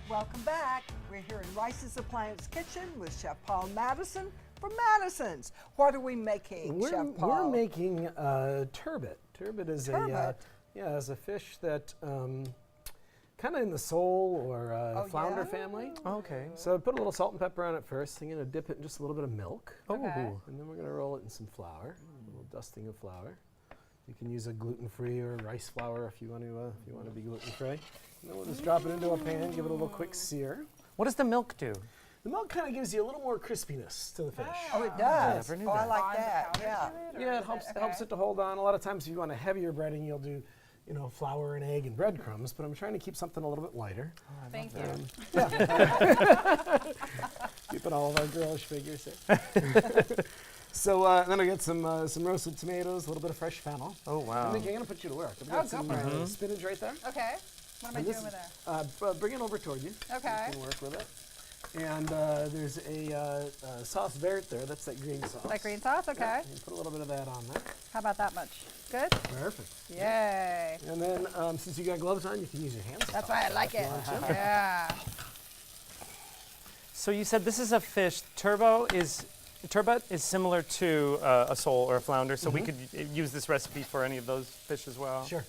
Welcome back. We're here in Rice's Appliance Kitchen with Chef Paul Madison from Madison's. What are we making, Chef Paul? We're making turbot. Turbot is is a fish that kind of in the sole or flounder family. Oh, okay. So put a little salt and pepper on it first. I'm gonna dip it in just a little bit of milk. Okay. And then we're gonna roll it in some flour, a little dusting of flour. You can use a gluten-free or rice flour if you want to be gluten-free. And then we'll just drop it into a pan, give it a little quick sear. What does the milk do? The milk kind of gives you a little more crispiness to the fish. Oh, it does. never knew I that. like that. Yeah. Yeah, it helps it to hold on. A lot of times if you want a heavier breading, you'll do, flour and egg and breadcrumbs, but I'm trying to keep something a little bit lighter. Thank you. Keeping all of our girlish figures here. So then I got some roasted tomatoes, a little bit of fresh fennel. Oh, wow. I'm going to put you to work. I've got some spinach right there. Okay. What am I doing with that? Bring it over toward you. Okay. You can work with it. And there's a sauce vert there. That's that green sauce. That green sauce? Okay. Yeah, you put a little bit of that on there. How about that much? Good? Perfect. Yay. And then since you got gloves on, you can use your hands. That's why I like it. Yeah. So you said this is a fish. Turbot is similar to a sole or a flounder, so we could use this recipe for any of those fish as well. Sure.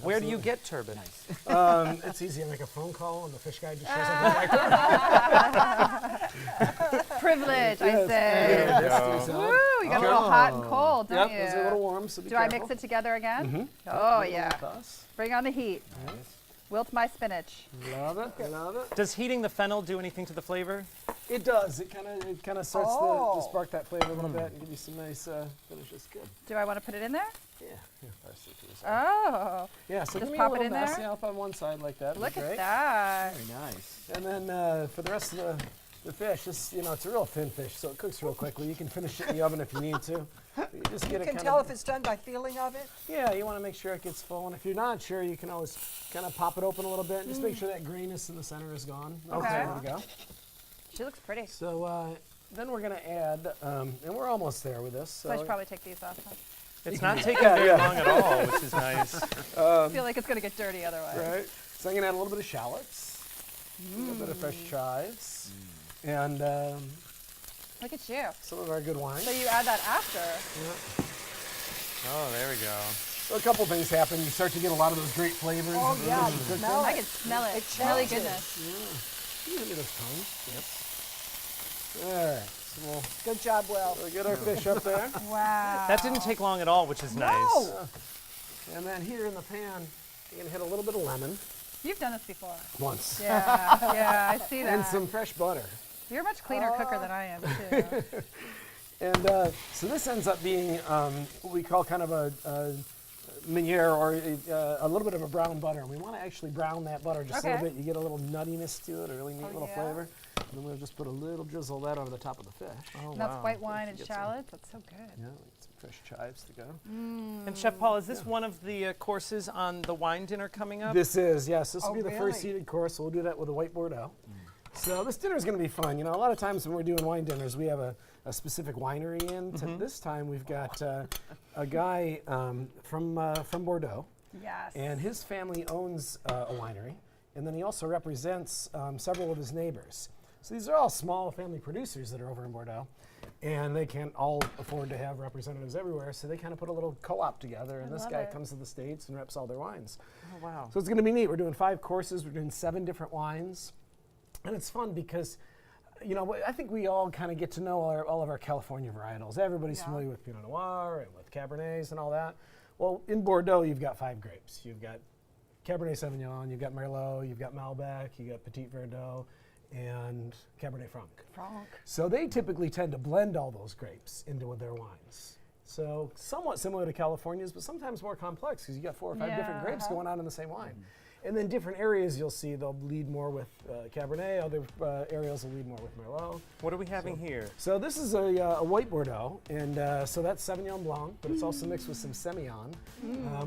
Where do you get turbot? It's easy. I make a phone call and the fish guy just shows up. Privilege, I Yes. say. There you go. Woo, you got a little hot and cold, don't Yep, you? it's a little warm, so be Do I careful. mix it together again? Mm-hmm. Oh, yeah. Toss. Bring on the heat. Wilt my spinach. Love it. Does heating the fennel do anything to the flavor? It does. It kind of starts to spark that flavor a little bit and give you some nice finish. It's good. Do I want to put it in there? Yeah. Pass it to the side. Oh, Yeah. So just give me pop a it little in there? messy up on one side like that. look Great. at that. Very nice. And then for the rest of the fish, it's a real thin fish, so it cooks real quickly. You can finish it in the oven if you need to. You just get You it can kind tell of. if it's done by feeling of it. Yeah, you want to make sure it gets full, and if you're not sure, you can always kind of pop it open a little bit. And just make sure that grayness in the center is gone. That's Okay. ready to go. She looks pretty. So then we're gonna add, and we're almost there with this. So I should probably take these off. Huh? It's not taking very long at all, which is nice. I feel like it's going to get dirty otherwise. Right. So I'm gonna add a little bit of shallots, a little bit of fresh chives, and Look at you. some of our good wine. So you add that after. Oh, there we go. So a couple things happen. You start to get a lot of those great flavors. Oh, yeah. as you cook Smell I it. can smell it. It Really changes. goodness. Can you give me those tongues? Yep. All right. So Good job, Will. we'll get our fish up there. Wow. That didn't take long at all, which is nice. No. And then here in the pan, you're gonna hit a little bit of lemon You've done this before. once. Yeah, I see that. And some fresh butter. You're a much cleaner cooker than I am, too. And so this ends up being what we call kind of a meuniere, or a little bit of a brown butter. And we want to actually brown that butter just a little Okay. bit. You get a little nuttiness to it, a really neat little yeah? flavor. And then we'll just put a little drizzle of that over the top of the fish. Oh, And that's wow. white wine and Get some. shallots. That's so good. Yeah, some fresh chives to go. And Chef Paul, is this one of the courses on the wine dinner coming up? This is, yes. This will Oh, be the first really? seated course. So we'll do that with a white Bordeaux. So this dinner is going to be fun. A lot of times when we're doing wine dinners, we have a specific winery in. This time we've got a guy from Bordeaux, Yes. and his family owns a winery, and then he also represents several of his neighbors. So these are all small family producers that are over in Bordeaux, and they can't all afford to have representatives everywhere, so they kind of put a little co-op together, and this love guy it. comes to the States and reps all their wines. Oh, wow. So it's going to be neat. We're doing 5 courses. We're doing 7 different wines. And it's fun because, I think we all kind of get to know all of our California varietals. Everybody's familiar with Pinot Noir and with Cabernets and all that. Well, in Bordeaux, you've got 5 grapes. You've got Cabernet Sauvignon, you've got Merlot, you've got Malbec, you've got Petit Verdot, and Cabernet Franc. So they typically tend to blend all those grapes into their wines. So somewhat similar to California's, but sometimes more complex because you got 4 or 5 different grapes going on in the same wine. And then different areas you'll see they'll lead more with Cabernet, other areas will lead more with Merlot. What are we having here? So this is a white Bordeaux, and so that's Sauvignon Blanc, but it's also mixed with some Semillon,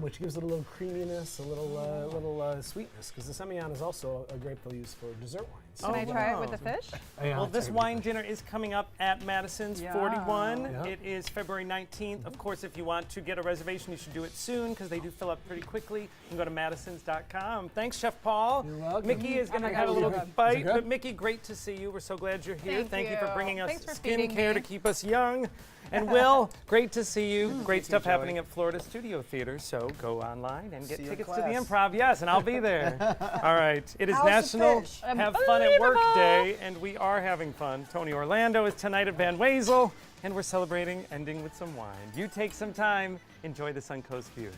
which gives it a little creaminess, a little sweetness, because the Semillon is also a grape they'll use for dessert wine. Can I try it with the fish? Yeah, Well, it's this like- wine dinner is coming up at Madison's Yeah. 41. Yeah. It is February 19th. Of course, if you want to get a reservation, you should do it soon because they do fill up pretty quickly. You can go to madisons.com. Thanks, Chef Paul. You're welcome. Mickey is going to my have a gosh, little is it good? bite. Is it good? But Mickey, great to see you. We're so glad you're here. Thank you for you. bringing us Thanks for feeding skincare to me. keep us young. And Will, great to see you. Great stuff happening at Florida Studio Theater. So go online and get See you in tickets to the class. Improv. Yes, and I'll be there. All right. It is How's the National fish? Have Fun at Work Unbelievable. Day, and we are having fun. Tony Orlando is tonight at Van Wezel, and we're celebrating ending with some wine. You take some time, enjoy the Suncoast view.